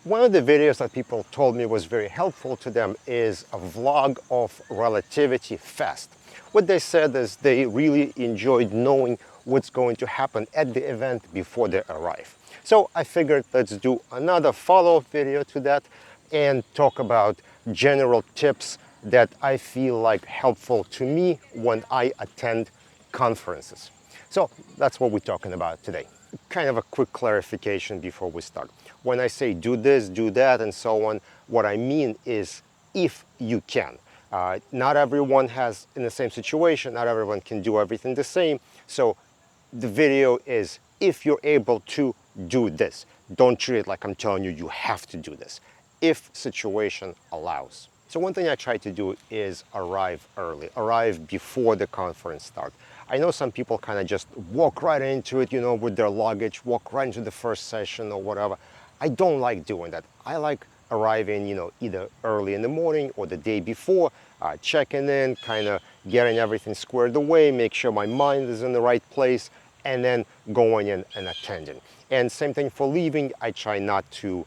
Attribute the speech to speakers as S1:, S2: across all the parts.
S1: One of the videos that people told me was very helpful to them is a vlog of Relativity Fest. What they said is they really enjoyed knowing what's going to happen at the event before they arrive. So I figured let's do another follow-up video to that and talk about general tips that I feel like helpful to me when I attend conferences. So that's what we're talking about today. Kind of a quick clarification before we start. When I say do this, do that, and so on, what I mean is if you can. Not everyone has in the same situation, not everyone can do everything the same. So the video is if you're able to do this. Don't treat it like I'm telling you you have to do this, if situation allows. So one thing I try to do is arrive early, arrive before the conference starts. I know some people kind of just walk right into it, with their luggage, walk right into the first session or whatever. I don't like doing that. I like arriving, either early in the morning or the day before, checking in, kind of getting everything squared away, make sure my mind is in the right place, and then going in and attending. And same thing for leaving. I try not to,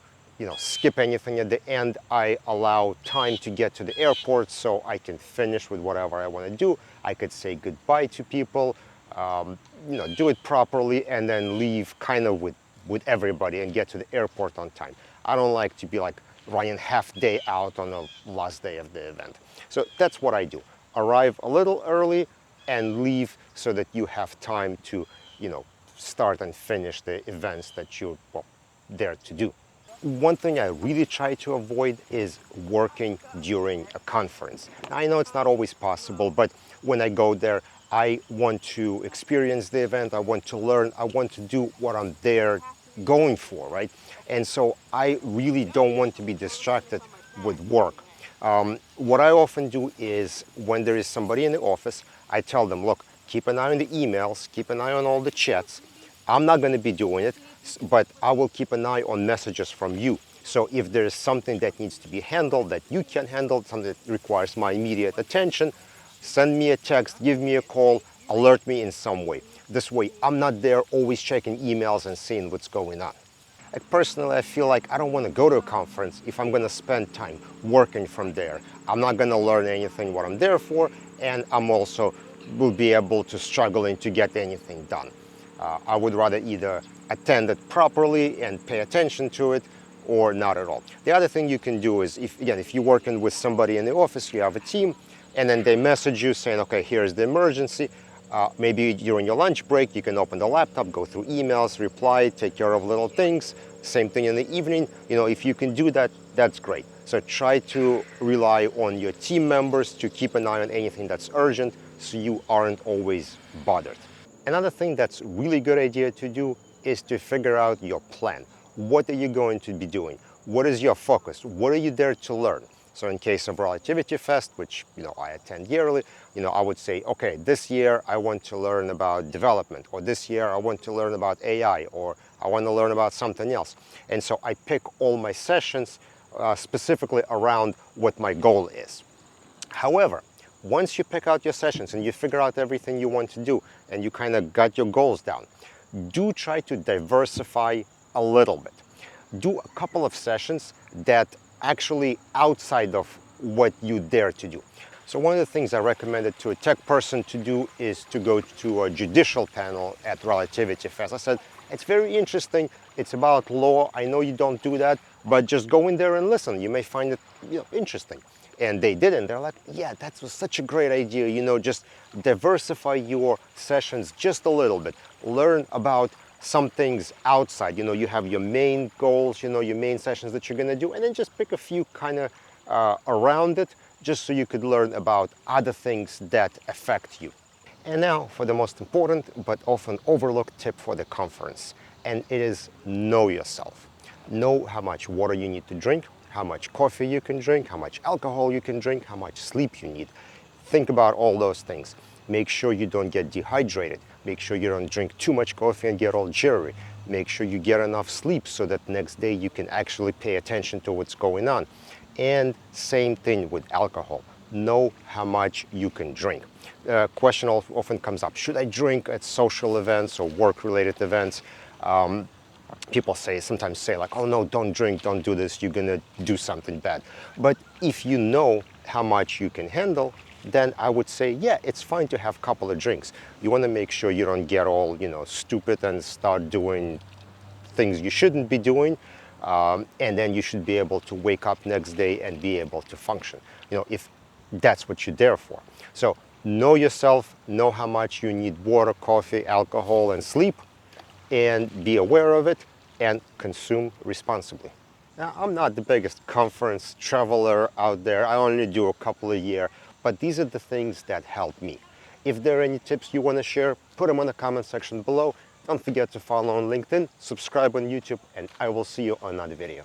S1: skip anything at the end. I allow time to get to the airport so I can finish with whatever I want to do. I could say goodbye to people, do it properly, and then leave kind of with everybody and get to the airport on time. I don't like to be like running half day out on the last day of the event. So that's what I do. Arrive a little early and leave so that you have time to, start and finish the events that you're there to do. One thing I really try to avoid is working during a conference. I know it's not always possible, but when I go there, I want to experience the event, I want to learn, I want to do what I'm there going for, right? And so I really don't want to be distracted with work. What I often do is when there is somebody in the office, I tell them, look, keep an eye on the emails, keep an eye on all the chats. I'm not going to be doing it, but I will keep an eye on messages from you. So if there is something that needs to be handled, that you can handle, something that requires my immediate attention, send me a text, give me a call, alert me in some way. This way, I'm not there always checking emails and seeing what's going on. Like personally, I feel like I don't want to go to a conference if I'm going to spend time working from there. I'm not going to learn anything what I'm there for, and I'm also will be able to struggling to get anything done. I would rather either attend it properly and pay attention to it or not at all. The other thing you can do is, if you're working with somebody in the office, you have a team, and then they message you saying, okay, here's the emergency. Maybe during your lunch break, you can open the laptop, go through emails, reply, take care of little things. Same thing in the evening. If you can do that, that's great. So try to rely on your team members to keep an eye on anything that's urgent so you aren't always bothered. Another thing that's really good idea to do is to figure out your plan. What are you going to be doing? What is your focus? What are you there to learn? So in case of Relativity Fest, which I attend yearly, I would say, okay, this year I want to learn about development, or this year I want to learn about AI, or I want to learn about something else. And so I pick all my sessions specifically around what my goal is. However, once you pick out your sessions and you figure out everything you want to do and you kind of got your goals down, do try to diversify a little bit. Do a couple of sessions that actually outside of what you dare to do. So one of the things I recommended to a tech person to do is to go to a judicial panel at Relativity Fest. I said, it's very interesting. It's about law. I know you don't do that, but just go in there and listen. You may find it interesting. And they didn't. They're like, yeah, that was such a great idea. Just diversify your sessions just a little bit. Learn about some things outside. You have your main goals, your main sessions that you're going to do, and then just pick a few kind of around it, just so you could learn about other things that affect you. And now for the most important but often overlooked tip for the conference, and it is know yourself. Know how much water you need to drink, how much coffee you can drink, how much alcohol you can drink, how much sleep you need. Think about all those things. Make sure you don't get dehydrated. Make sure you don't drink too much coffee and get all jittery. Make sure you get enough sleep so that next day you can actually pay attention to what's going on. And same thing with alcohol. Know how much you can drink. Question often comes up, should I drink at social events or work-related events? People sometimes say like, oh no, don't drink, don't do this, you're gonna do something bad. But if you know how much you can handle, then I would say, yeah, it's fine to have a couple of drinks. You wanna make sure you don't get all, stupid and start doing things you shouldn't be doing. And then you should be able to wake up next day and be able to function, if that's what you're there for. So know yourself, know how much you need water, coffee, alcohol, and sleep, and be aware of it and consume responsibly. Now, I'm not the biggest conference traveler out there. I only do a couple a year, but these are the things that help me. If there are any tips you want to share, put them in the comment section below. Don't forget to follow on LinkedIn, subscribe on YouTube, and I will see you on another video.